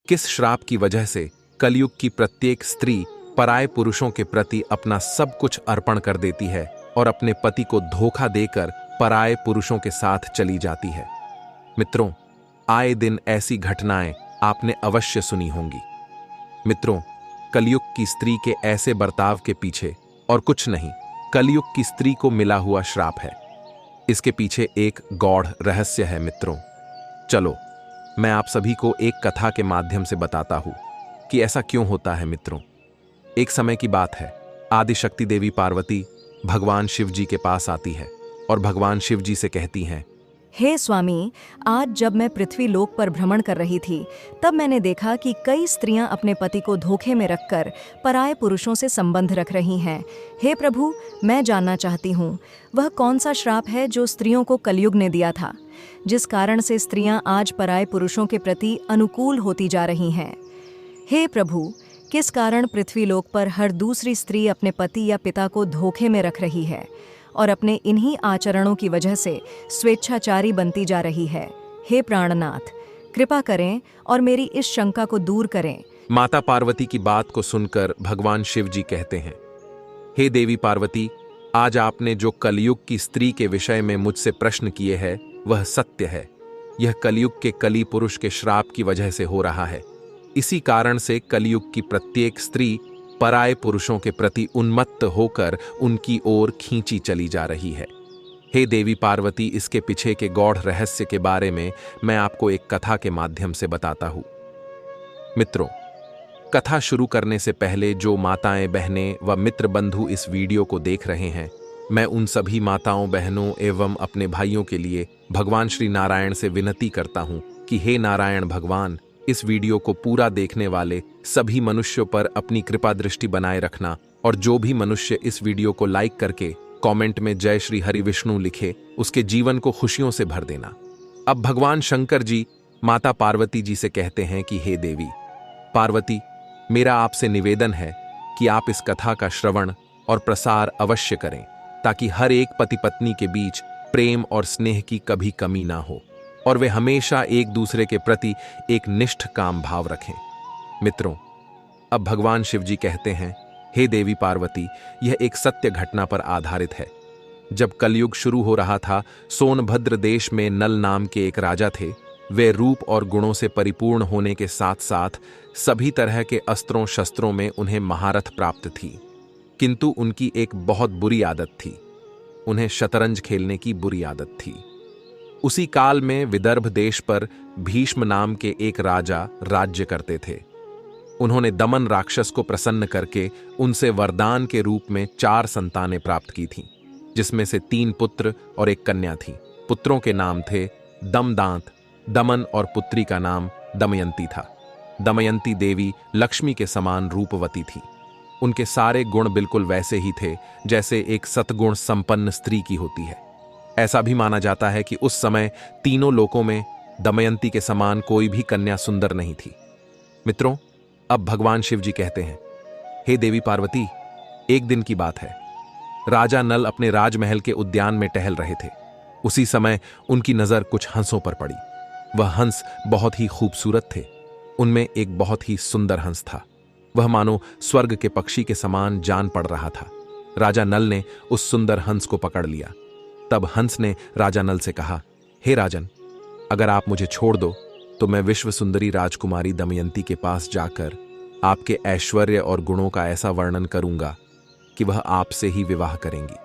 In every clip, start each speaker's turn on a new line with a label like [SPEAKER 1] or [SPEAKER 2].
[SPEAKER 1] किस श्राप की वजह से कलयुग की प्रत्येक स्त्री पराये पुरुषों के प्रति अपना सब कुछ अर्पण कर देती है और अपने पति को धोखा देकर पराये पुरुषों के साथ चली जाती है। मित्रों, आए दिन ऐसी घटनाएं आपने अवश्य सुनी होंगी। मित्रों, कलयुग की स्त्री के ऐसे बर्ताव के पीछे और कुछ नहीं, कलयुग की स्त्री को मिला हुआ श्राप है। इसके पीछे एक गौढ़ रहस्य है। मित्रों, चलो मैं आप सभी को एक कथा के माध्यम से बताता हूं कि ऐसा क्यों होता है। मित्रों, एक समय की बात है, आदिशक्ति देवी पार्वती भगवान शिव जी के पास आती है और भगवान शिव जी से कहती हैं,
[SPEAKER 2] हे स्वामी, आज जब मैं पृथ्वी लोक पर भ्रमण कर रही थी, तब मैंने देखा कि कई स्त्रियां अपने पति को धोखे में रखकर पराये पुरुषों से संबंध रख रही हैं। हे प्रभु, मैं जानना चाहती हूँ, वह कौन सा श्राप है जो स्त्रियों को कलयुग ने दिया था, जिस कारण से स्त्रियां आज पराये पुरुषों के प्रति अनुकूल होती जा रही हैं। हे प्रभु, किस कारण पृथ्वी लोक पर हर दूसरी स्त्री अपने पति या पिता को धोखे में रख रही है और अपने इन्हीं आचरणों की वजह से स्वेच्छाचारी बनती जा रही है। हे प्राणनाथ, कृपा करें और मेरी इस शंका को दूर करें।
[SPEAKER 1] माता पार्वती की बात को सुनकर भगवान शिव जी कहते हैं, हे देवी पार्वती, आज आपने जो कलयुग की स्त्री के विषय में मुझसे प्रश्न किए हैं वह सत्य है। यह कलयुग के कली पुरुष के श्राप की वजह से हो रहा है। इसी कारण से कलयुग की प्रत्येक स्त्री पराये पुरुषों के प्रति उन्मत्त होकर उनकी ओर खींची चली जा रही है। हे देवी पार्वती, इसके पीछे के गौढ़ रहस्य के बारे में मैं आपको एक कथा के माध्यम से बताता हूं। मित्रों, कथा शुरू करने से पहले जो माताएं, बहनें व मित्र बंधु इस वीडियो को देख रहे हैं, मैं उन सभी माताओं, बहनों एवं अपने भाइयों के लिए भगवान श्री नारायण से विनती करता हूं कि हे नारायण भगवान, इस वीडियो को पूरा देखने वाले सभी मनुष्यों पर अपनी कृपा दृष्टि बनाए रखना और जो भी मनुष्य इस वीडियो को लाइक करके कमेंट में जय श्री हरि विष्णु लिखे, उसके जीवन को खुशियों से भर देना। अब भगवान शंकर जी माता पार्वती जी से कहते हैं कि हे देवी पार्वती, मेरा आपसे निवेदन है कि आप इस कथा का श्रवण और प्रसार अवश्य करें, ताकि हर एक पति पत्नी के बीच प्रेम और स्नेह की कभी कमी ना हो और वे हमेशा एक दूसरे के प्रति एक निष्ठ काम भाव रखें। मित्रों, अब भगवान शिव जी कहते हैं, हे देवी पार्वती, यह एक सत्य घटना पर आधारित है। जब कलयुग शुरू हो रहा था, सोनभद्र देश में नल नाम के एक राजा थे। वे रूप और गुणों से परिपूर्ण होने के साथ साथ सभी तरह के अस्त्रों शस्त्रों में उन्हें महारथ प्राप्त थी, किंतु उनकी एक बहुत बुरी आदत थी, उन्हें शतरंज खेलने की बुरी आदत थी। उसी काल में विदर्भ देश पर भीष्म नाम के एक राजा राज्य करते थे। उन्होंने दमन राक्षस को प्रसन्न करके उनसे वरदान के रूप में 4 संतानें प्राप्त की थीं, जिसमें से 3 पुत्र और 1 कन्या थी। पुत्रों के नाम थे दमदांत, दमन और पुत्री का नाम दमयंती था। दमयंती देवी लक्ष्मी के समान रूपवती थी। उनके सारे गुण बिल्कुल वैसे ही थे जैसे एक सतगुण संपन्न स्त्री की होती है। ऐसा भी माना जाता है कि उस समय तीनों लोकों में दमयंती के समान कोई भी कन्या सुंदर नहीं थी। मित्रों, अब भगवान शिव जी कहते हैं, हे देवी पार्वती, एक दिन की बात है, राजा नल अपने राजमहल के उद्यान में टहल रहे थे। उसी समय उनकी नजर कुछ हंसों पर पड़ी। वह हंस बहुत ही खूबसूरत थे। उनमें एक बहुत ही सुंदर हंस था। वह मानो स्वर्ग के पक्षी के समान जान पड़ रहा था। राजा नल ने उस सुंदर हंस को पकड़ लिया। तब हंस ने राजा नल से कहा, हे राजन, अगर आप मुझे छोड़ दो तो मैं विश्व सुंदरी राजकुमारी दमयंती के पास जाकर आपके ऐश्वर्य और गुणों का ऐसा वर्णन करूंगा कि वह आपसे ही विवाह करेंगी।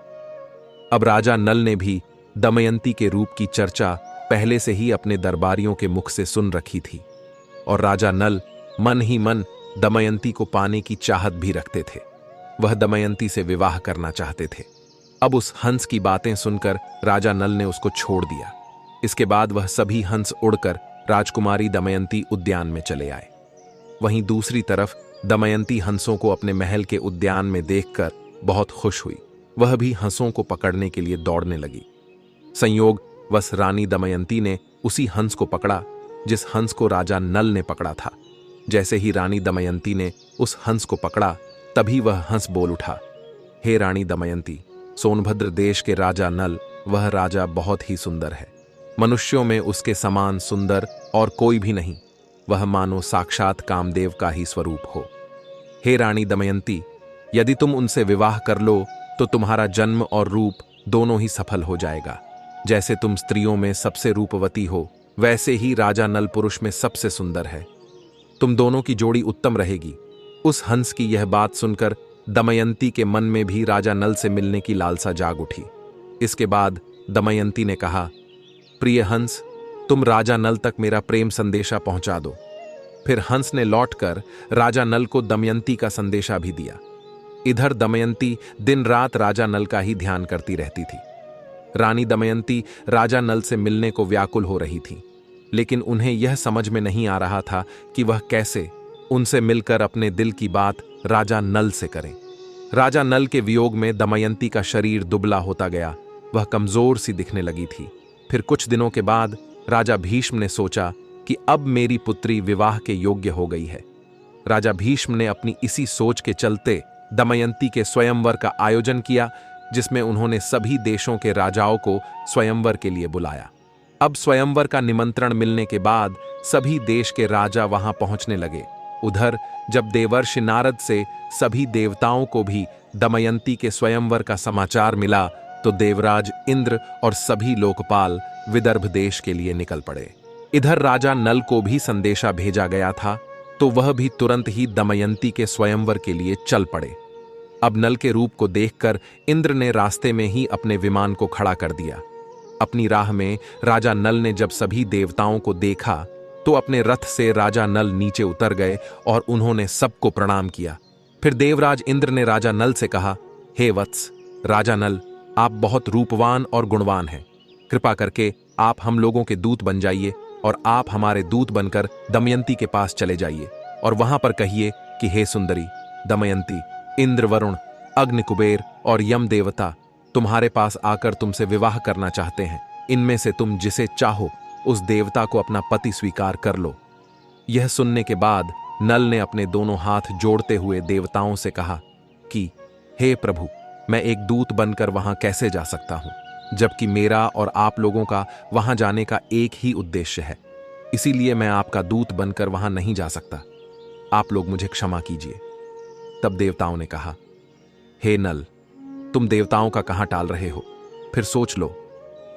[SPEAKER 1] अब राजा नल ने भी दमयंती के रूप की चर्चा पहले से ही अपने दरबारियों के मुख से सुन रखी थी और राजा नल मन ही मन दमयंती को पाने की चाहत भी रखते थे। वह दमयंती से विवाह करना चाहते थे। अब उस हंस की बातें सुनकर राजा नल ने उसको छोड़ दिया। इसके बाद वह सभी हंस उड़कर राजकुमारी दमयंती उद्यान में चले आए। वहीं दूसरी तरफ दमयंती हंसों को अपने महल के उद्यान में देखकर बहुत खुश हुई। वह भी हंसों को पकड़ने के लिए दौड़ने लगी। संयोग वश रानी दमयंती ने उसी हंस को पकड़ा जिस हंस को राजा नल ने पकड़ा था। जैसे ही रानी दमयंती ने उस हंस को पकड़ा, तभी वह हंस बोल उठा, हे रानी दमयंती, सोनभद्र देश के राजा नल, वह राजा बहुत ही सुंदर है। मनुष्यों में उसके समान सुंदर और कोई भी नहीं। वह मानो साक्षात कामदेव का ही स्वरूप हो। हे रानी दमयंती, यदि तुम उनसे विवाह कर लो तो तुम्हारा जन्म और रूप दोनों ही सफल हो जाएगा। जैसे तुम स्त्रियों में सबसे रूपवती हो, वैसे ही राजा नल पुरुष में सबसे सुंदर है। तुम दोनों की जोड़ी उत्तम रहेगी। उस हंस की यह बात सुनकर दमयंती के मन में भी राजा नल से मिलने की लालसा जाग उठी। इसके बाद दमयंती ने कहा, प्रिय हंस, तुम राजा नल तक मेरा प्रेम संदेशा पहुंचा दो। फिर हंस ने लौटकर राजा नल को दमयंती का संदेशा भी दिया। इधर दमयंती दिन रात राजा नल का ही ध्यान करती रहती थी। रानी दमयंती राजा नल से मिलने को व्याकुल हो रही थी, लेकिन उन्हें यह समझ में नहीं आ रहा था कि वह कैसे उनसे मिलकर अपने दिल की बात राजा नल से करें। राजा नल के वियोग में दमयंती का शरीर दुबला होता गया, वह कमजोर सी दिखने लगी थी। फिर कुछ दिनों के बाद राजा भीष्म ने सोचा कि अब मेरी पुत्री विवाह के योग्य हो गई है। राजा भीष्म ने अपनी इसी सोच के चलते दमयंती के स्वयंवर का आयोजन किया, जिसमें उन्होंने सभी देशों के राजाओं को स्वयंवर के लिए बुलाया। अब स्वयंवर का निमंत्रण मिलने के बाद सभी देश के राजा वहां पहुंचने लगे। उधर जब देवर्षि नारद से सभी देवताओं को भी दमयंती के स्वयंवर का समाचार मिला तो देवराज इंद्र और सभी लोकपाल विदर्भ देश के लिए निकल पड़े। इधर राजा नल को भी संदेशा भेजा गया था, तो वह भी तुरंत ही दमयंती के स्वयंवर के लिए चल पड़े। अब नल के रूप को देखकर इंद्र ने रास्ते में ही अपने विमान को खड़ा कर दिया। अपनी राह में राजा नल ने जब सभी देवताओं को देखा तो अपने रथ से राजा नल नीचे उतर गए और उन्होंने सबको प्रणाम किया। फिर देवराज इंद्र ने राजा नल से कहा, हे वत्स राजा नल, आप बहुत रूपवान और गुणवान हैं। कृपा करके आप हम लोगों के दूत बन जाइए और आप हमारे दूत बनकर दमयंती के पास चले जाइए और वहां पर कहिए कि हे सुंदरी दमयंती, इंद्र, वरुण, अग्नि, कुबेर और यम देवता तुम्हारे पास आकर तुमसे विवाह करना चाहते हैं। इनमें से तुम जिसे चाहो उस देवता को अपना पति स्वीकार कर लो। यह सुनने के बाद नल ने अपने दोनों हाथ जोड़ते हुए देवताओं से कहा कि हे प्रभु, मैं एक दूत बनकर वहां कैसे जा सकता हूं, जबकि मेरा और आप लोगों का वहां जाने का एक ही उद्देश्य है। इसीलिए मैं आपका दूत बनकर वहां नहीं जा सकता। आप लोग मुझे क्षमा कीजिए। तब देवताओं ने कहा, हे नल, तुम देवताओं का कहां टाल रहे हो? फिर सोच लो।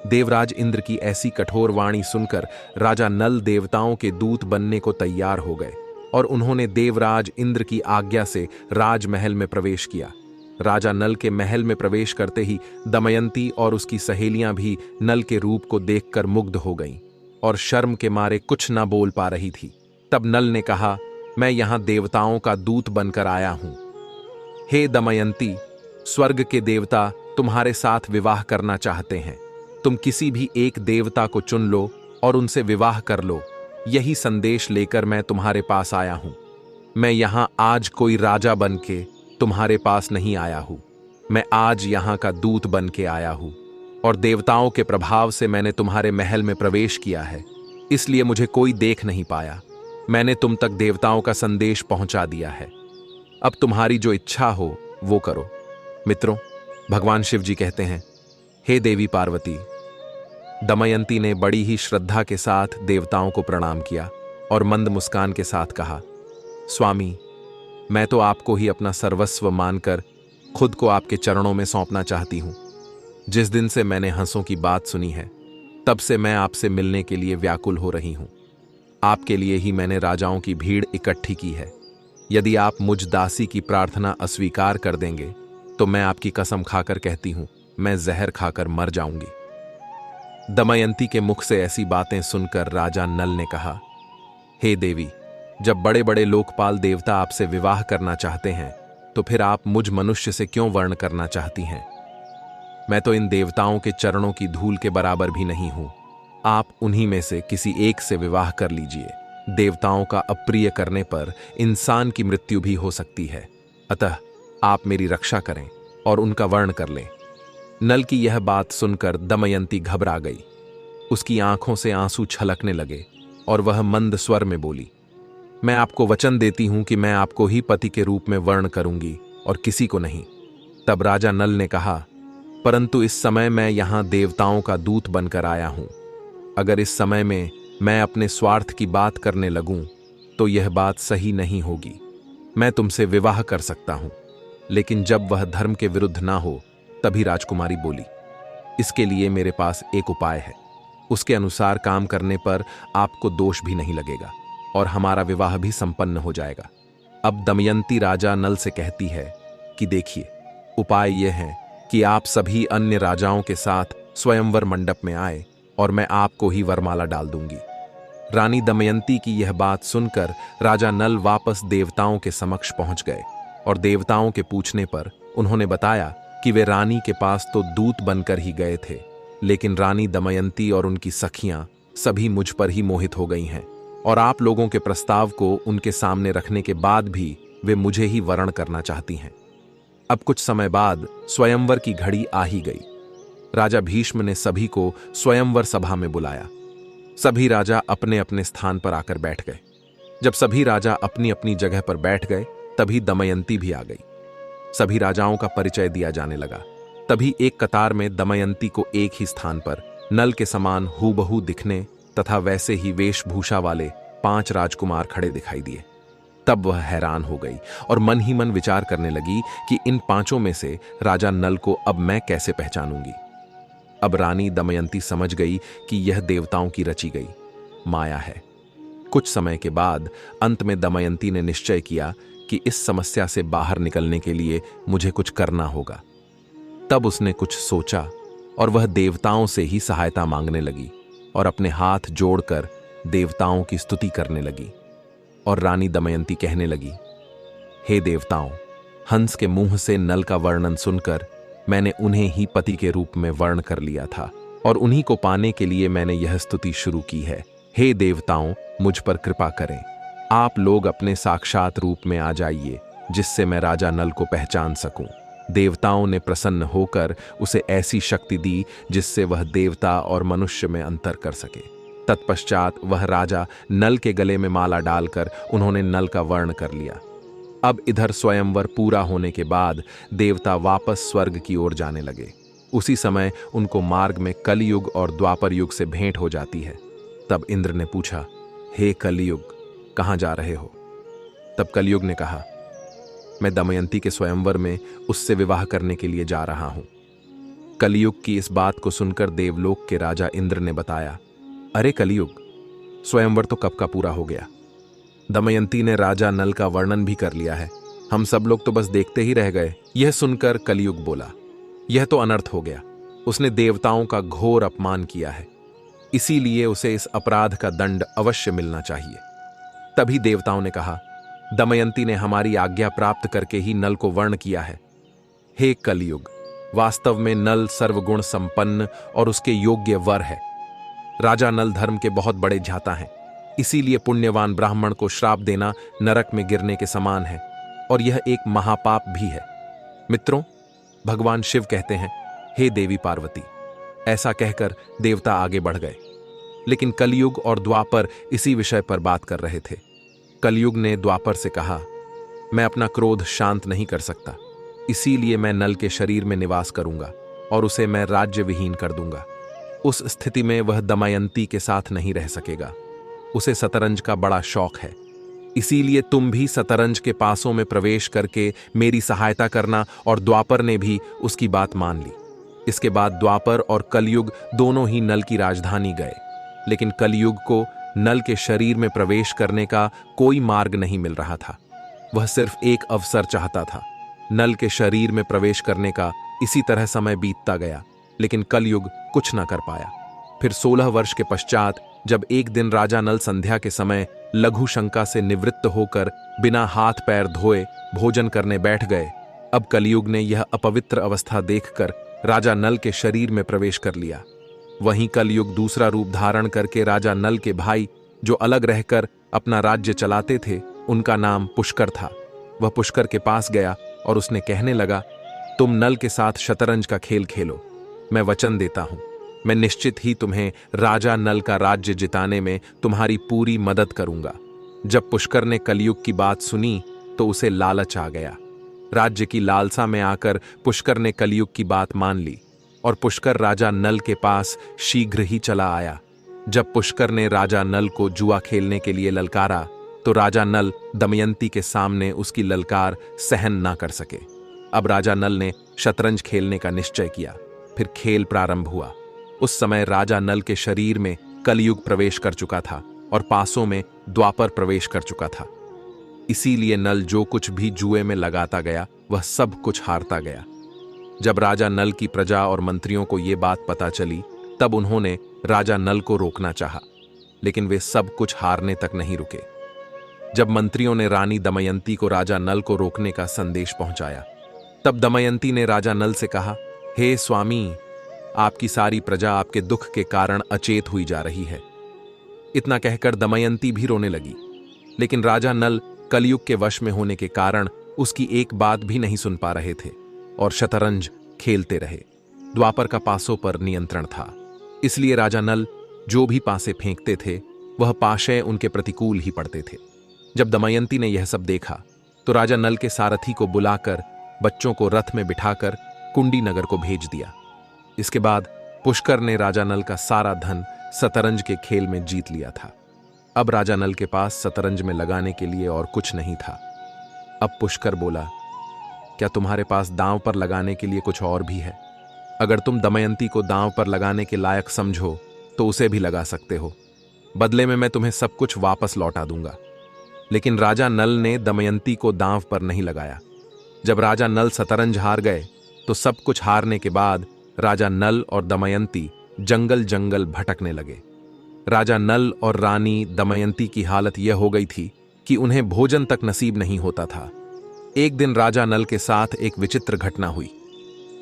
[SPEAKER 1] देवराज इंद्र की ऐसी कठोर वाणी सुनकर राजा नल देवताओं के दूत बनने को तैयार हो गए और उन्होंने देवराज इंद्र की आज्ञा से राजमहल में प्रवेश किया। राजा नल के महल में प्रवेश करते ही दमयंती और उसकी सहेलियां भी नल के रूप को देखकर मुग्ध हो गईं और शर्म के मारे कुछ न बोल पा रही थी। तब नल ने कहा, मैं यहां देवताओं का दूत बनकर आया हूं। हे दमयंती, स्वर्ग के देवता तुम्हारे साथ विवाह करना चाहते हैं। तुम किसी भी एक देवता को चुन लो और उनसे विवाह कर लो। यही संदेश लेकर मैं तुम्हारे पास आया हूं। मैं यहां आज कोई राजा बन के तुम्हारे पास नहीं आया हूं। मैं आज यहां का दूत बन के आया हूं और देवताओं के प्रभाव से मैंने तुम्हारे महल में प्रवेश किया है, इसलिए मुझे कोई देख नहीं पाया। मैंने तुम तक देवताओं का संदेश पहुंचा दिया है। अब तुम्हारी जो इच्छा हो वो करो। मित्रों, भगवान शिव जी कहते हैं, हे देवी पार्वती। दमयंती ने बड़ी ही श्रद्धा के साथ देवताओं को प्रणाम किया और मंद मुस्कान के साथ कहा, स्वामी, मैं तो आपको ही अपना सर्वस्व मानकर खुद को आपके चरणों में सौंपना चाहती हूं। जिस दिन से मैंने हंसों की बात सुनी है, तब से मैं आपसे मिलने के लिए व्याकुल हो रही हूं। आपके लिए ही मैंने राजाओं की भीड़ इकट्ठी की है। यदि आप मुझ दासी की प्रार्थना अस्वीकार कर देंगे तो मैं आपकी कसम खाकर कहती हूं, मैं जहर खाकर मर जाऊंगी। दमयंती के मुख से ऐसी बातें सुनकर राजा नल ने कहा, हे देवी, जब बड़े बड़े लोकपाल देवता आपसे विवाह करना चाहते हैं तो फिर आप मुझ मनुष्य से क्यों वर्ण करना चाहती हैं? मैं तो इन देवताओं के चरणों की धूल के बराबर भी नहीं हूं। आप उन्हीं में से किसी एक से विवाह कर लीजिए। देवताओं का अप्रिय करने पर इंसान की मृत्यु भी हो सकती है। अतः आप मेरी रक्षा करें और उनका वर्ण कर लें। नल की यह बात सुनकर दमयंती घबरा गई। उसकी आंखों से आंसू छलकने लगे और वह मंद स्वर में बोली, मैं आपको वचन देती हूं कि मैं आपको ही पति के रूप में वर्ण करूंगी और किसी को नहीं। तब राजा नल ने कहा, परंतु इस समय मैं यहां देवताओं का दूत बनकर आया हूं। अगर इस समय में मैं अपने स्वार्थ की बात करने लगूं तो यह बात सही नहीं होगी। मैं तुमसे विवाह कर सकता हूं, लेकिन जब वह धर्म के विरुद्ध ना हो। तभी राजकुमारी बोली, इसके लिए मेरे पास एक उपाय है। उसके अनुसार काम करने पर आपको दोष भी नहीं लगेगा और हमारा विवाह भी संपन्न हो जाएगा। अब दमयंती राजा नल से कहती है कि देखिए, उपाय यह है कि आप सभी अन्य राजाओं के साथ स्वयंवर मंडप में आए और मैं आपको ही वरमाला डाल दूंगी। रानी दमयंती की यह बात सुनकर राजा नल वापस देवताओं के समक्ष पहुंच गए और देवताओं के पूछने पर उन्होंने बताया कि वे रानी के पास तो दूत बनकर ही गए थे, लेकिन रानी दमयंती और उनकी सखियां सभी मुझ पर ही मोहित हो गई हैं और आप लोगों के प्रस्ताव को उनके सामने रखने के बाद भी वे मुझे ही वरण करना चाहती हैं। अब कुछ समय बाद स्वयंवर की घड़ी आ ही गई। राजा भीष्म ने सभी को स्वयंवर सभा में बुलाया। सभी राजा अपने अपने स्थान पर आकर बैठ गए। जब सभी राजा अपनी अपनी जगह पर बैठ गए, तभी दमयंती भी आ गई। सभी राजाओं का परिचय दिया जाने लगा। तभी एक कतार में दमयंती को एक ही स्थान पर नल के समान हूबहू दिखने तथा वैसे ही वेशभूषा वाले 5 राजकुमार खड़े दिखाई दिए। तब वह हैरान हो गई और मन ही मन विचार करने लगी कि इन 5 में से राजा नल को अब मैं कैसे पहचानूंगी। अब रानी दमयंती समझ गई कि यह देवताओं की रची गई माया है। कुछ समय के बाद अंत में दमयंती ने निश्चय किया कि इस समस्या से बाहर निकलने के लिए मुझे कुछ करना होगा। तब उसने कुछ सोचा और वह देवताओं से ही सहायता मांगने लगी और अपने हाथ जोड़कर देवताओं की स्तुति करने लगी। और रानी दमयंती कहने लगी, हे देवताओं, हंस के मुंह से नल का वर्णन सुनकर मैंने उन्हें ही पति के रूप में वर्ण कर लिया था और उन्हीं को पाने के लिए मैंने यह स्तुति शुरू की है। हे देवताओं, मुझ पर कृपा करें। आप लोग अपने साक्षात रूप में आ जाइए, जिससे मैं राजा नल को पहचान सकूं। देवताओं ने प्रसन्न होकर उसे ऐसी शक्ति दी जिससे वह देवता और मनुष्य में अंतर कर सके। तत्पश्चात वह राजा नल के गले में माला डालकर उन्होंने नल का वर्ण कर लिया। अब इधर स्वयंवर पूरा होने के बाद देवता वापस स्वर्ग की ओर जाने लगे। उसी समय उनको मार्ग में कलयुग और द्वापर युग से भेंट हो जाती है। तब इंद्र ने पूछा, हे कलयुग, कहाँ जा रहे हो? तब कलयुग ने कहा, मैं दमयंती के स्वयंवर में उससे विवाह करने के लिए जा रहा हूं। कलयुग की इस बात को सुनकर देवलोक के राजा इंद्र ने बताया, अरे कलयुग, स्वयंवर तो कब का पूरा हो गया। दमयंती ने राजा नल का वर्णन भी कर लिया है। हम सब लोग तो बस देखते ही रह गए। यह सुनकर कलयुग बोला, यह तो अनर्थ हो गया। उसने देवताओं का घोर अपमान किया है, इसीलिए उसे इस अपराध का दंड अवश्य मिलना चाहिए। तभी देवताओं ने कहा, दमयंती ने हमारी आज्ञा प्राप्त करके ही नल को वर्ण किया है। हे कलयुग, वास्तव में नल सर्वगुण संपन्न और उसके योग्य वर है। राजा नल धर्म के बहुत बड़े झाता हैं, इसीलिए पुण्यवान ब्राह्मण को श्राप देना नरक में गिरने के समान है और यह एक महापाप भी है। मित्रों, भगवान शिव कहते हैं, हे देवी पार्वती। ऐसा कहकर देवता आगे बढ़ गए, लेकिन कलयुग और द्वापर इसी विषय पर बात कर रहे थे। कलयुग ने द्वापर से कहा, मैं अपना क्रोध शांत नहीं कर सकता, इसीलिए मैं नल के शरीर में निवास करूंगा और उसे मैं राज्य विहीन कर दूंगा। उस स्थिति में वह दमयंती के साथ नहीं रह सकेगा। उसे शतरंज का बड़ा शौक है, इसीलिए तुम भी शतरंज के पासों में प्रवेश करके मेरी सहायता करना। और द्वापर ने भी उसकी बात मान ली। इसके बाद द्वापर और कलयुग दोनों ही नल की राजधानी गए, लेकिन कलयुग को नल के शरीर में प्रवेश करने का कोई मार्ग नहीं मिल रहा था। वह सिर्फ एक अवसर चाहता था नल के शरीर में प्रवेश करने का। इसी तरह समय बीतता गया, लेकिन कलयुग कुछ न कर पाया। फिर 16 वर्ष के पश्चात जब एक दिन राजा नल संध्या के समय लघु शंका से निवृत्त होकर बिना हाथ पैर धोए भोजन करने बैठ गए, अब कलयुग ने यह अपवित्र अवस्था देखकर राजा नल के शरीर में प्रवेश कर लिया। वहीं कलयुग दूसरा रूप धारण करके राजा नल के भाई, जो अलग रहकर अपना राज्य चलाते थे, उनका नाम पुष्कर था। वह पुष्कर के पास गया और उसने कहने लगा, तुम नल के साथ शतरंज का खेल खेलो। मैं वचन देता हूं, मैं निश्चित ही तुम्हें राजा नल का राज्य जिताने में तुम्हारी पूरी मदद करूंगा। जब पुष्कर ने कलयुग की बात सुनी तो उसे लालच आ गया। राज्य की लालसा में आकर पुष्कर ने कलयुग की बात मान ली और पुष्कर राजा नल के पास शीघ्र ही चला आया। जब पुष्कर ने राजा नल को जुआ खेलने के लिए ललकारा तो राजा नल दमयंती के सामने उसकी ललकार सहन ना कर सके। अब राजा नल ने शतरंज खेलने का निश्चय किया। फिर खेल प्रारंभ हुआ। उस समय राजा नल के शरीर में कलयुग प्रवेश कर चुका था और पासों में द्वापर प्रवेश कर चुका था। इसीलिए नल जो कुछ भी जुए में लगाता गया वह सब कुछ हारता गया। जब राजा नल की प्रजा और मंत्रियों को यह बात पता चली तब उन्होंने राजा नल को रोकना चाहा, लेकिन वे सब कुछ हारने तक नहीं रुके। जब मंत्रियों ने रानी दमयंती को राजा नल को रोकने का संदेश पहुंचाया, तब दमयंती ने राजा नल से कहा, हे स्वामी, आपकी सारी प्रजा आपके दुख के कारण अचेत हुई जा रही है। इतना कहकर दमयंती भी रोने लगी, लेकिन राजा नल कलयुग के वश में होने के कारण उसकी एक बात भी नहीं सुन पा रहे थे और शतरंज खेलते रहे। द्वापर का पासों पर नियंत्रण था, इसलिए राजा नल जो भी पासे फेंकते थे वह पाशे उनके प्रतिकूल ही पड़ते थे। जब दमयंती ने यह सब देखा तो राजा नल के सारथी को बुलाकर बच्चों को रथ में बिठाकर कुंडी नगर को भेज दिया। इसके बाद पुष्कर ने राजा नल का सारा धन शतरंज के खेल में जीत लिया था। अब राजा नल के पास शतरंज में लगाने के लिए और कुछ नहीं था। अब पुष्कर बोला, क्या तुम्हारे पास दांव पर लगाने के लिए कुछ और भी है? अगर तुम दमयंती को दांव पर लगाने के लायक समझो तो उसे भी लगा सकते हो। बदले में मैं तुम्हें सब कुछ वापस लौटा दूंगा। लेकिन राजा नल ने दमयंती को दांव पर नहीं लगाया। जब राजा नल शतरंज हार गए तो सब कुछ हारने के बाद राजा नल और दमयंती जंगल जंगल भटकने लगे। राजा नल और रानी दमयंती की हालत यह हो गई थी कि उन्हें भोजन तक नसीब नहीं होता था। एक दिन राजा नल के साथ एक विचित्र घटना हुई।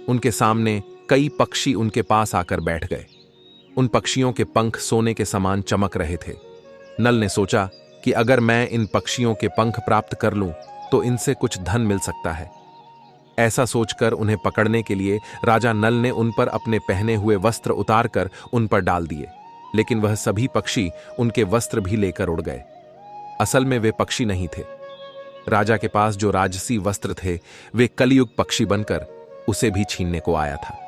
[SPEAKER 1] उनके सामने कई पक्षी उनके पास आकर बैठ गए। उन पक्षियों के पंख सोने के समान चमक रहे थे। नल ने सोचा कि अगर मैं इन पक्षियों के पंख प्राप्त कर लूं तो इनसे कुछ धन मिल सकता है। ऐसा सोचकर उन्हें पकड़ने के लिए राजा नल ने उन पर अपने पहने हुए वस्त्र उतारकर उन पर डाल दिए, लेकिन वह सभी पक्षी उनके वस्त्र भी लेकर उड़ गए। असल में वे पक्षी नहीं थे। राजा के पास जो राजसी वस्त्र थे वे कलयुग पक्षी बनकर उसे भी छीनने को आया था।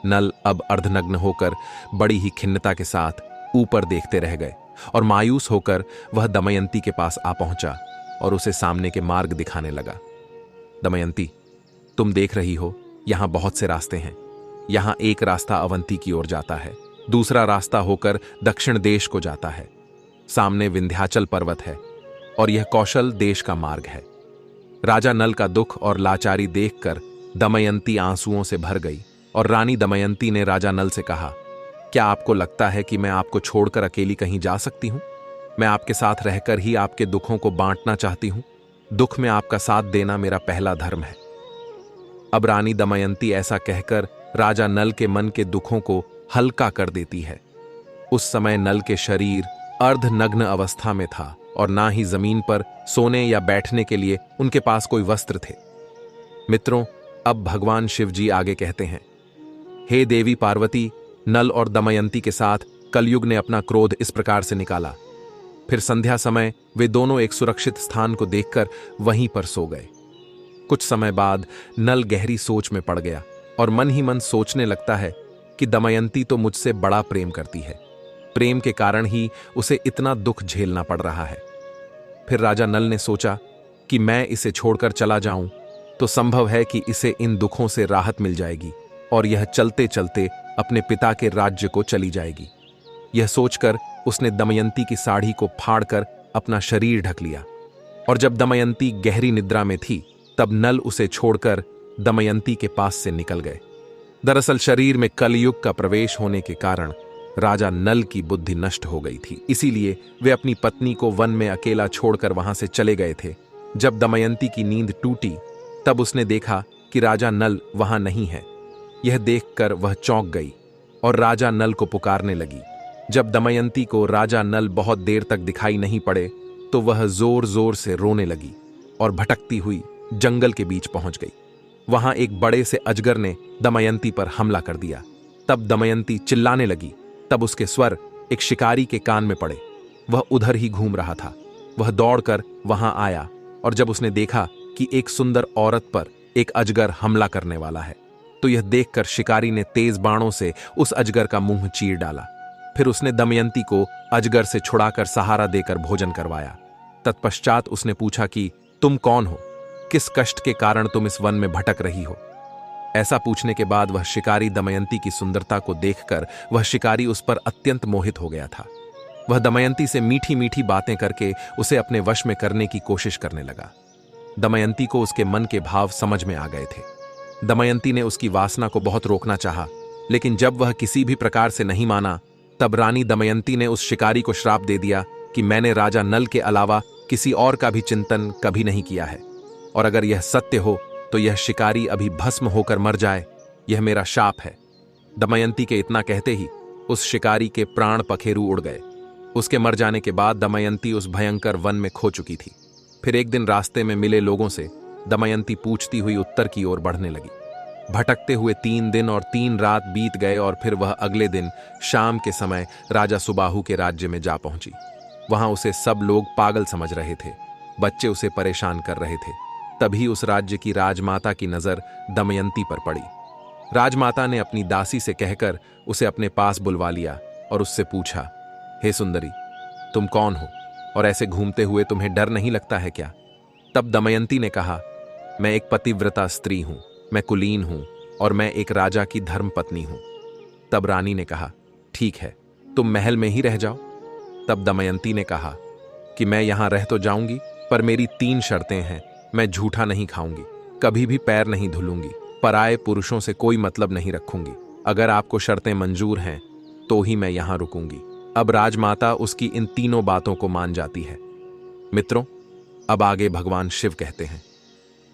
[SPEAKER 1] नल अब अर्धनग्न होकर बड़ी ही खिन्नता के साथ ऊपर देखते रह गए और मायूस होकर वह दमयंती के पास आ पहुंचा और उसे सामने के मार्ग दिखाने लगा। दमयंती, तुम देख रही हो यहां बहुत से रास्ते हैं। यहां एक रास्ता अवंती की ओर जाता है, दूसरा रास्ता होकर दक्षिण देश को जाता है, सामने विंध्याचल पर्वत है और यह कौशल देश का मार्ग है। राजा नल का दुख और लाचारी देखकर दमयंती आंसुओं से भर गई और रानी दमयंती ने राजा नल से कहा, क्या आपको लगता है कि मैं आपको छोड़कर अकेली कहीं जा सकती हूं? मैं आपके साथ रहकर ही आपके दुखों को बांटना चाहती हूं। दुख में आपका साथ देना मेरा पहला धर्म है। अब रानी दमयंती ऐसा कहकर राजा नल के मन के दुखों को हल्का कर देती है। उस समय नल के शरीर अर्धनग्न अवस्था में था और ना ही जमीन पर सोने या बैठने के लिए उनके पास कोई वस्त्र थे। मित्रों, अब भगवान शिव जी आगे कहते हैं, हे देवी पार्वती, नल और दमयंती के साथ कलयुग ने अपना क्रोध इस प्रकार से निकाला। फिर संध्या समय वे दोनों एक सुरक्षित स्थान को देखकर वहीं पर सो गए। कुछ समय बाद नल गहरी सोच में पड़ गया और मन ही मन सोचने लगता है कि दमयंती तो मुझसे बड़ा प्रेम करती है। प्रेम के कारण ही उसे इतना दुख झेलना पड़ रहा है। फिर राजा नल ने सोचा कि मैं इसे छोड़कर चला जाऊं तो संभव है कि इसे इन दुखों से राहत मिल जाएगी और यह चलते चलते अपने पिता के राज्य को चली जाएगी। यह सोचकर उसने दमयंती की साड़ी को फाड़कर अपना शरीर ढक लिया और जब दमयंती गहरी निद्रा में थी तब नल उसे छोड़कर दमयंती के पास से निकल गए। दरअसल शरीर में कलयुग का प्रवेश होने के कारण राजा नल की बुद्धि नष्ट हो गई थी, इसीलिए वे अपनी पत्नी को वन में अकेला छोड़कर वहां से चले गए थे। जब दमयंती की नींद टूटी तब उसने देखा कि राजा नल वहां नहीं है। यह देखकर वह चौंक गई और राजा नल को पुकारने लगी। जब दमयंती को राजा नल बहुत देर तक दिखाई नहीं पड़े तो वह जोर जोर से रोने लगी और भटकती हुई जंगल के बीच पहुंच गई। वहां एक बड़े से अजगर ने दमयंती पर हमला कर दिया। तब दमयंती चिल्लाने लगी। तब उसके स्वर एक शिकारी के कान में पड़े। वह उधर ही घूम रहा था। वह दौड़कर वहां आया और जब उसने देखा कि एक सुंदर औरत पर एक अजगर हमला करने वाला है तो यह देखकर शिकारी ने तेज बाणों से उस अजगर का मुंह चीर डाला। फिर उसने दमयंती को अजगर से छुड़ाकर सहारा देकर भोजन करवाया। तत्पश्चात उसने पूछा कि तुम कौन हो, किस कष्ट के कारण तुम इस वन में भटक रही हो। ऐसा पूछने के बाद वह शिकारी दमयंती की सुंदरता को देखकर वह शिकारी उस पर अत्यंत मोहित हो गया था। वह दमयंती से मीठी मीठी बातें करके उसे अपने वश में करने की कोशिश करने लगा। दमयंती को उसके मन के भाव समझ में आ गए थे। दमयंती ने उसकी वासना को बहुत रोकना चाहा, लेकिन जब वह किसी भी प्रकार से नहीं माना, तब रानी दमयंती ने उस शिकारी को श्राप दे दिया कि मैंने राजा नल के अलावा किसी और का भी चिंतन कभी नहीं किया है, और अगर यह सत्य हो तो यह शिकारी अभी भस्म होकर मर जाए, यह मेरा शाप है। दमयंती के इतना कहते ही उस शिकारी के प्राण पखेरु उड़ गए। उसके मर जाने के बाद दमयंती उस भयंकर वन में खो चुकी थी। फिर एक दिन रास्ते में मिले लोगों से दमयंती पूछती हुई उत्तर की ओर बढ़ने लगी। भटकते हुए 3 दिन और 3 रात बीत गए और फिर वह अगले दिन शाम के समय राजा सुबाहु के राज्य में जा पहुंची। वहां उसे सब लोग पागल समझ रहे थे, बच्चे उसे परेशान कर रहे थे। तभी उस राज्य की राजमाता की नजर दमयंती पर पड़ी। राजमाता ने अपनी दासी से कहकर उसे अपने पास बुलवा लिया और उससे पूछा, हे सुंदरी, तुम कौन हो और ऐसे घूमते हुए तुम्हें डर नहीं लगता है क्या? तब दमयंती ने कहा, मैं एक पतिव्रता स्त्री हूं, मैं कुलीन हूं और मैं एक राजा की धर्म पत्नी हूं। तब रानी ने कहा, ठीक है, तुम महल में ही रह जाओ। तब दमयंती ने कहा कि मैं यहां रह तो जाऊंगी, पर मेरी 3 शर्तें हैं। मैं झूठा नहीं खाऊंगी, कभी भी पैर नहीं धुलूंगी, पराये पुरुषों से कोई मतलब नहीं रखूंगी। अगर आपको शर्तें मंजूर हैं तो ही मैं यहां रुकूंगी। अब राजमाता उसकी इन 3 बातों को मान जाती है। मित्रों, अब आगे भगवान शिव कहते हैं,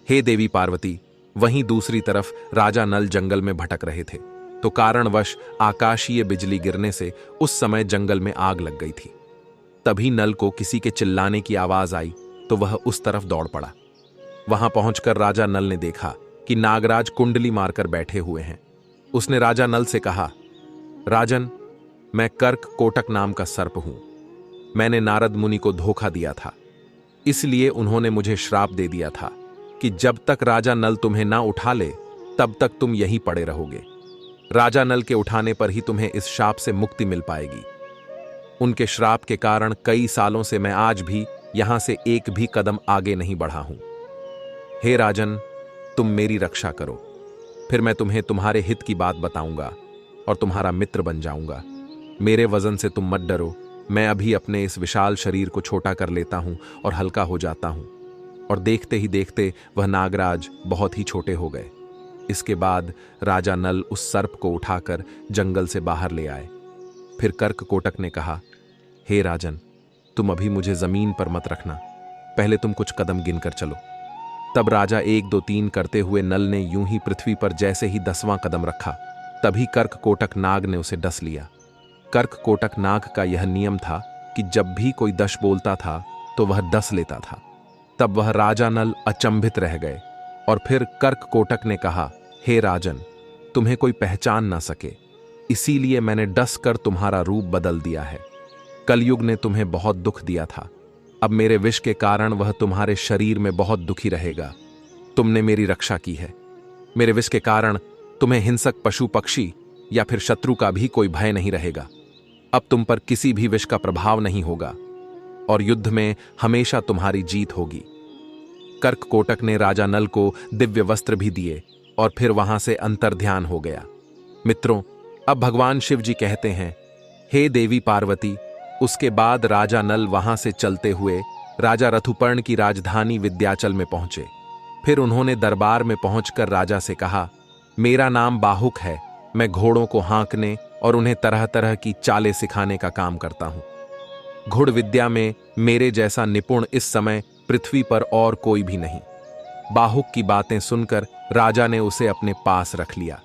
[SPEAKER 1] हे देवी पार्वती, वहीं दूसरी तरफ राजा नल जंगल में भटक रहे थे, तो कारणवश आकाशीय बिजली गिरने से उस समय जंगल में आग लग गई थी। तभी नल को किसी के चिल्लाने की आवाज आई तो वह उस तरफ दौड़ पड़ा। वहां पहुंचकर राजा नल ने देखा कि नागराज कुंडली मारकर बैठे हुए हैं। उसने राजा नल से कहा, राजन, मैं कर्क कोटक नाम का सर्प हूं। मैंने नारद मुनि को धोखा दिया था, इसलिए उन्होंने मुझे श्राप दे दिया था कि जब तक राजा नल तुम्हें ना उठा ले तब तक तुम यहीं पड़े रहोगे। राजा नल के उठाने पर ही तुम्हें इस शाप से मुक्ति मिल पाएगी। उनके श्राप के कारण कई सालों से मैं आज भी यहां से एक भी कदम आगे नहीं बढ़ा हूं। हे राजन, तुम मेरी रक्षा करो, फिर मैं तुम्हें तुम्हारे हित की बात बताऊंगा और तुम्हारा मित्र बन जाऊंगा। मेरे वजन से तुम मत डरो, मैं अभी अपने इस विशाल शरीर को छोटा कर लेता हूं और हल्का हो जाता हूं। और देखते ही देखते वह नागराज बहुत ही छोटे हो गए। इसके बाद राजा नल उस सर्प को उठाकर जंगल से बाहर ले आए। फिर कर्क कोटक ने कहा, हे राजन, तुम अभी मुझे जमीन पर मत रखना, पहले तुम कुछ कदम गिनकर चलो। तब राजा 1 2 3 करते हुए नल ने यूं ही पृथ्वी पर जैसे ही 10वां कदम रखा, तभी कर्क कोटक नाग ने उसे डस लिया। कर्क कोटक नाग का यह नियम था कि जब भी कोई 10 बोलता था तो वह 10 लेता था। तब वह राजा नल अचंभित रह गए और फिर कर्क कोटक ने कहा, हे राजन, तुम्हें कोई पहचान ना सके, इसीलिए मैंने डस कर तुम्हारा रूप बदल दिया है। कलयुग ने तुम्हें बहुत दुख दिया था, अब मेरे विष के कारण वह तुम्हारे शरीर में बहुत दुखी रहेगा। तुमने मेरी रक्षा की है, मेरे विष के कारण तुम्हें हिंसक पशु पक्षी या फिर शत्रु का भी कोई भय नहीं रहेगा। अब तुम पर किसी भी विष का प्रभाव नहीं होगा और युद्ध में हमेशा तुम्हारी जीत होगी। कर्क कोटक ने राजा नल को दिव्य वस्त्र भी दिए और फिर वहां से अंतर्ध्यान हो गया। मित्रों, अब भगवान शिव जी कहते हैं, हे देवी पार्वती, उसके बाद राजा नल वहां से चलते हुए राजा ऋतुपर्ण की राजधानी विंध्याचल में पहुंचे। फिर उन्होंने दरबार में पहुंचकर राजा से कहा, मेरा नाम बाहुक है, मैं घोड़ों को हाँकने और उन्हें तरह तरह की चालें सिखाने का काम करता हूं। घुड़ विद्या में मेरे जैसा निपुण इस समय पृथ्वी पर और कोई भी नहीं। बाहुक की बातें सुनकर राजा ने उसे अपने पास रख लिया।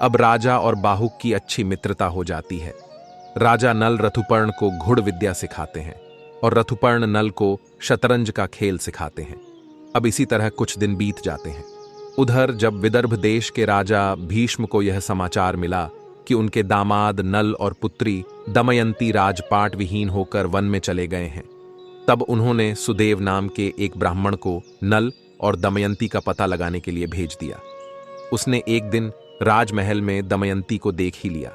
[SPEAKER 1] अब राजा और बाहुक की अच्छी मित्रता हो जाती है। राजा नल ऋतुपर्ण को घुड़ विद्या सिखाते हैं और ऋतुपर्ण नल को शतरंज का खेल सिखाते हैं। अब इसी तरह कुछ दिन बीत जाते हैं। उधर जब विदर्भ देश के राजा भीष्म को यह समाचार मिला कि उनके दामाद नल और पुत्री दमयंती राजपाट विहीन होकर वन में चले गए हैं, तब उन्होंने सुदेव नाम के एक ब्राह्मण को नल और दमयंती का पता लगाने के लिए भेज दिया। उसने एक दिन राजमहल में दमयंती को देख ही लिया।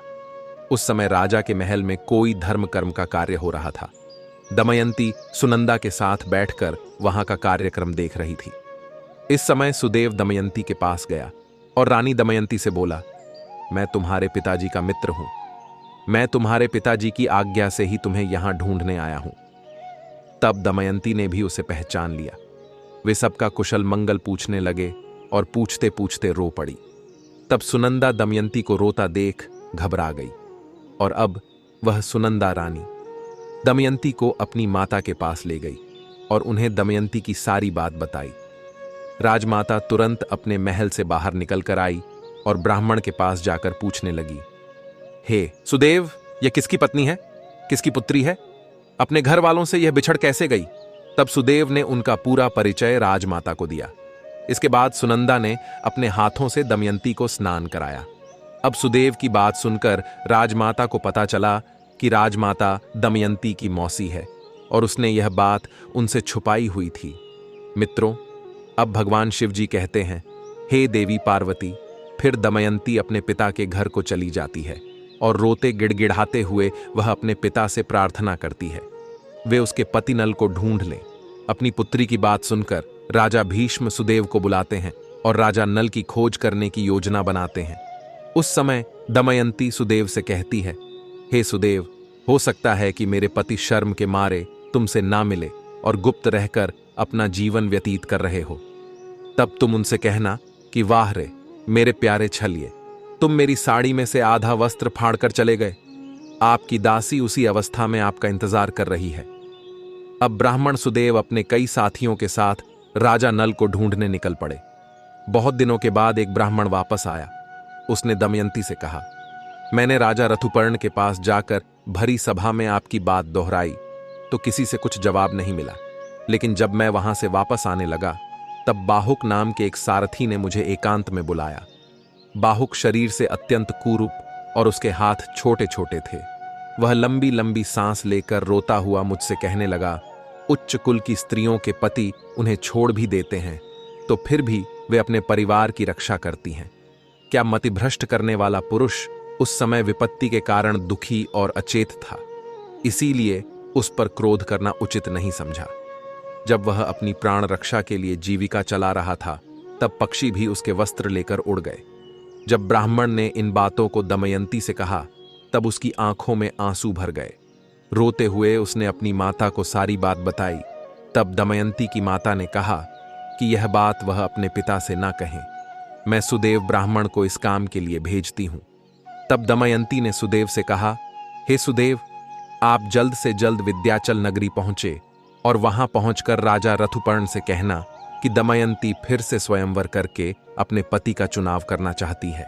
[SPEAKER 1] उस समय राजा के महल में कोई धर्म कर्म का कार्य हो रहा था। दमयंती सुनंदा के साथ बैठकर वहां का कार्यक्रम देख रही थी। इस समय सुदेव दमयंती के पास गया और रानी दमयंती से बोला, मैं तुम्हारे पिताजी का मित्र हूं। मैं तुम्हारे पिताजी की आज्ञा से ही तुम्हें यहां ढूंढने आया हूं। तब दमयंती ने भी उसे पहचान लिया। वे सबका कुशल मंगल पूछने लगे और पूछते पूछते रो पड़ी। तब सुनंदा दमयंती को रोता देख घबरा गई और अब वह सुनंदा रानी दमयंती को अपनी माता के पास ले गई और उन्हें दमयंती की सारी बात बताई। राजमाता तुरंत अपने महल से बाहर निकल कर आई और ब्राह्मण के पास जाकर पूछने लगी, हे सुदेव, यह किसकी पत्नी है, किसकी पुत्री है? अपने घर वालों से यह बिछड़ कैसे गई? तब सुदेव ने उनका पूरा परिचय राजमाता को दिया। इसके बाद सुनंदा ने अपने हाथों से दमयंती को स्नान कराया। अब सुदेव की बात सुनकर राजमाता को पता चला कि राजमाता दमयंती की मौसी है और उसने यह बात उनसे छुपाई हुई थी। मित्रों, अब भगवान शिव जी कहते हैं, हे देवी पार्वती। फिर दमयंती अपने पिता के घर को चली जाती है और रोते गिड़गिड़ाते हुए वह अपने पिता से प्रार्थना करती है वे उसके पति नल को ढूंढ लें। अपनी पुत्री की बात सुनकर राजा भीष्म सुदेव को बुलाते हैं और राजा नल की खोज करने की योजना बनाते हैं। उस समय दमयंती सुदेव से कहती है, हे सुदेव, हो सकता है कि मेरे पति शर्म के मारे तुमसे ना मिले और गुप्त रहकर अपना जीवन व्यतीत कर रहे हो। तब तुम उनसे कहना कि वाह रे मेरे प्यारे छलिए, तुम मेरी साड़ी में से आधा वस्त्र फाड़कर चले गए। आपकी दासी उसी अवस्था में आपका इंतजार कर रही है। अब ब्राह्मण सुदेव अपने कई साथियों के साथ राजा नल को ढूंढने निकल पड़े। बहुत दिनों के बाद एक ब्राह्मण वापस आया। उसने दमयंती से कहा, मैंने राजा ऋतुपर्ण के पास जाकर भरी सभा में आपकी बात दोहराई तो किसी से कुछ जवाब नहीं मिला। लेकिन जब मैं वहां से वापस आने लगा तब बाहुक नाम के एक सारथी ने मुझे एकांत में बुलाया। बाहुक शरीर से अत्यंत कुरूप और उसके हाथ छोटे छोटे थे। वह लंबी लंबी सांस लेकर रोता हुआ मुझसे कहने लगा, उच्च कुल की स्त्रियों के पति उन्हें छोड़ भी देते हैं तो फिर भी वे अपने परिवार की रक्षा करती हैं। क्या मतिभ्रष्ट करने वाला पुरुष उस समय विपत्ति के कारण दुखी और अचेत था, इसीलिए उस पर क्रोध करना उचित नहीं समझा। जब वह अपनी प्राण रक्षा के लिए जीविका चला रहा था तब पक्षी भी उसके वस्त्र लेकर उड़ गए। जब ब्राह्मण ने इन बातों को दमयंती से कहा तब उसकी आंखों में आंसू भर गए। रोते हुए उसने अपनी माता को सारी बात बताई। तब दमयंती की माता ने कहा कि यह बात वह अपने पिता से ना कहें, मैं सुदेव ब्राह्मण को इस काम के लिए भेजती हूं। तब दमयंती ने सुदेव से कहा, हे सुदेव, आप जल्द से जल्द विंध्याचल नगरी पहुंचे और वहां पहुंचकर राजा ऋतुपर्ण से कहना कि दमयंती फिर से स्वयंवर करके अपने पति का चुनाव करना चाहती है।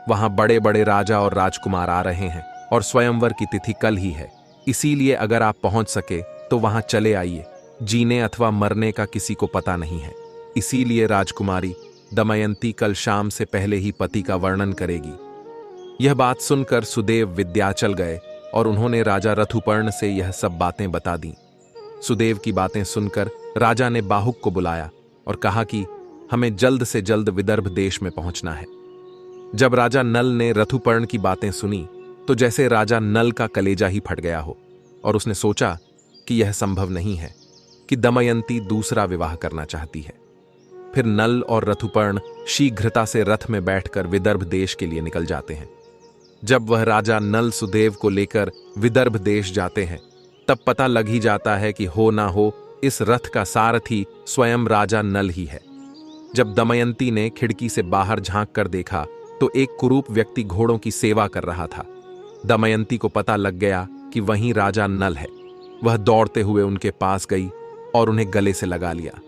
[SPEAKER 1] वहां बड़े बड़े राजा और राजकुमार आ रहे हैं और स्वयंवर की तिथि कल ही है, इसीलिए अगर आप पहुंच सके तो वहां चले आइए। जीने अथवा मरने का किसी को पता नहीं है, इसीलिए राजकुमारी दमयंती कल शाम से पहले ही पति का वर्णन करेगी। यह बात सुनकर सुदेव विंध्याचल गए और उन्होंने राजा ऋतुपर्ण से यह सब बातें बता दी। सुदेव की बातें सुनकर राजा ने बाहुक को बुलाया और कहा कि हमें जल्द से जल्द विदर्भ देश में पहुंचना है। जब राजा नल ने ऋतुपर्ण की बातें सुनी तो जैसे राजा नल का कलेजा ही फट गया हो और उसने सोचा कि यह संभव नहीं है कि दमयंती दूसरा विवाह करना चाहती है। फिर नल और ऋतुपर्ण शीघ्रता से रथ में बैठकर विदर्भ देश के लिए निकल जाते हैं। जब वह राजा नल सुदेव को लेकर विदर्भ देश जाते हैं तब पता लग ही जाता है कि हो ना हो इस रथ का सारथी स्वयं राजा नल ही है। जब दमयंती ने खिड़की से बाहर झांक कर देखा तो एक कुरूप व्यक्ति घोड़ों की सेवा कर रहा था। दमयंती को पता लग गया कि वहीं राजा नल है। वह दौड़ते हुए उनके पास गई और उन्हें गले से लगा लिया।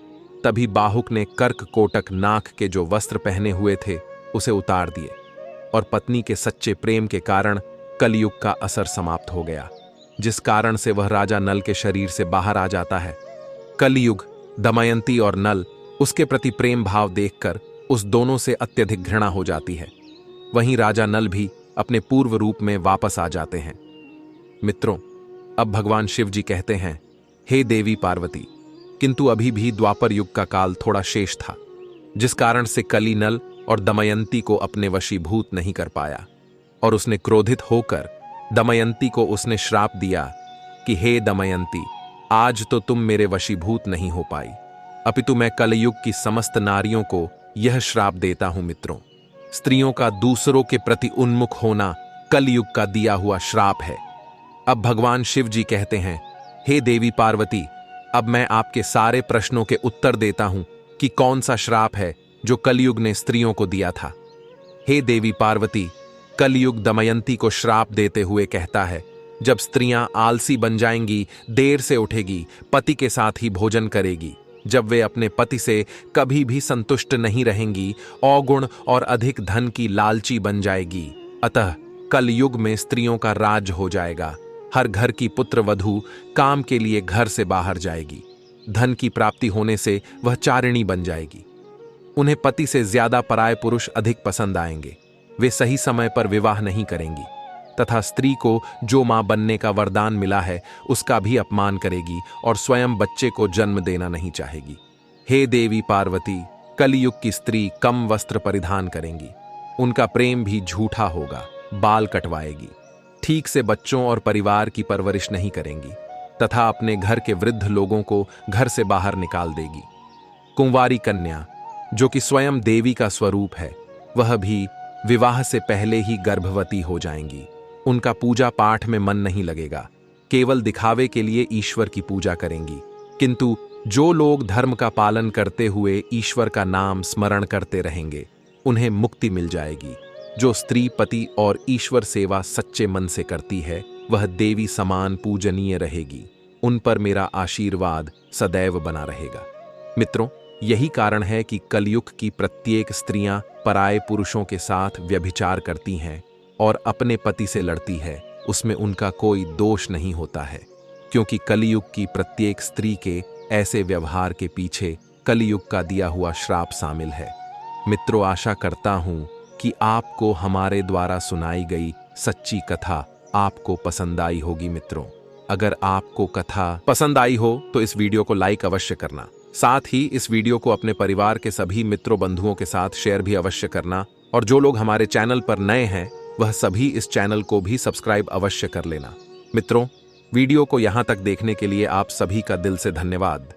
[SPEAKER 1] तभी बाहुक ने कर्क कोटक नाक के जो वस्त्र पहने हुए थे उसे उतार दिए और पत्नी के सच्चे प्रेम के कारण कलयुग का असर समाप्त हो गया, जिस कारण से वह राजा नल के शरीर से बाहर आ जाता है। कलयुग, दमयंती और नल उसके प्रति प्रेम भाव देखकर उस दोनों से अत्यधिक घृणा हो जाती है। वहीं राजा नल भी अपने पूर्व रूप में वापस आ जाते हैं। मित्रों, अब भगवान शिव जी कहते हैं, हे देवी पार्वती, किंतु अभी भी द्वापर युग का काल थोड़ा शेष था, जिस कारण से कली नल और दमयंती को अपने वशीभूत नहीं कर पाया और उसने क्रोधित होकर दमयंती को उसने श्राप दिया कि हे दमयंती, आज तो तुम मेरे वशीभूत नहीं हो पाई, अपितु मैं कलयुग की समस्त नारियों को यह श्राप देता हूं मित्रों। स्त्रियों का दूसरों के प्रति उन्मुख होना कलयुग का दिया हुआ श्राप है। अब भगवान शिव जी कहते हैं, हे देवी पार्वती, अब मैं आपके सारे प्रश्नों के उत्तर देता हूं कि कौन सा श्राप है जो कलयुग ने स्त्रियों को दिया था। हे देवी पार्वती, कलयुग दमयंती को श्राप देते हुए कहता है, जब स्त्रियां आलसी बन जाएंगी, देर से उठेगी, पति के साथ ही भोजन करेगी, जब वे अपने पति से कभी भी संतुष्ट नहीं रहेंगी, अवगुण और अधिक धन की लालची बन जाएगी, अतः कलयुग में स्त्रियों का राज हो जाएगा। हर घर की पुत्र वधू काम के लिए घर से बाहर जाएगी। धन की प्राप्ति होने से वह चारिणी बन जाएगी। उन्हें पति से ज्यादा पराये पुरुष अधिक पसंद आएंगे। वे सही समय पर विवाह नहीं करेंगी तथा स्त्री को जो मां बनने का वरदान मिला है उसका भी अपमान करेगी और स्वयं बच्चे को जन्म देना नहीं चाहेगी। हे देवी पार्वती, कलयुग की स्त्री कम वस्त्र परिधान करेंगी। उनका प्रेम भी झूठा होगा, बाल कटवाएगी, ठीक से बच्चों और परिवार की परवरिश नहीं करेंगी तथा अपने घर के वृद्ध लोगों को घर से बाहर निकाल देगी। कुंवारी कन्या, जो कि स्वयं देवी का स्वरूप है, वह भी विवाह से पहले ही गर्भवती हो जाएंगी। उनका पूजा पाठ में मन नहीं लगेगा, केवल दिखावे के लिए ईश्वर की पूजा करेंगी। किंतु जो लोग धर्म का पालन करते हुए ईश्वर का नाम स्मरण करते रहेंगे, उन्हें मुक्ति मिल जाएगी। जो स्त्री पति और ईश्वर सेवा सच्चे मन से करती है, वह देवी समान पूजनीय रहेगी। उन पर मेरा आशीर्वाद सदैव बना रहेगा। मित्रों, यही कारण है कि कलयुग की प्रत्येक स्त्रियां पराये पुरुषों के साथ व्यभिचार करती हैं और अपने पति से लड़ती है, उसमें उनका कोई दोष नहीं होता है, क्योंकि कलयुग की प्रत्येक स्त्री के ऐसे व्यवहार के पीछे कलयुग का दिया हुआ श्राप शामिल है। मित्रों, आशा करता हूं कि आपको हमारे द्वारा सुनाई गई सच्ची कथा आपको पसंद आई होगी। मित्रों, अगर आपको कथा पसंद आई हो तो इस वीडियो को लाइक अवश्य करना। साथ ही इस वीडियो को अपने परिवार के सभी मित्रों बंधुओं के साथ शेयर भी अवश्य करना। और जो लोग हमारे चैनल पर नए हैं, वह सभी इस चैनल को भी सब्सक्राइब अवश्य कर लेना। मित्रों, वीडियो को यहां तक देखने के लिए आप सभी का दिल से धन्यवाद।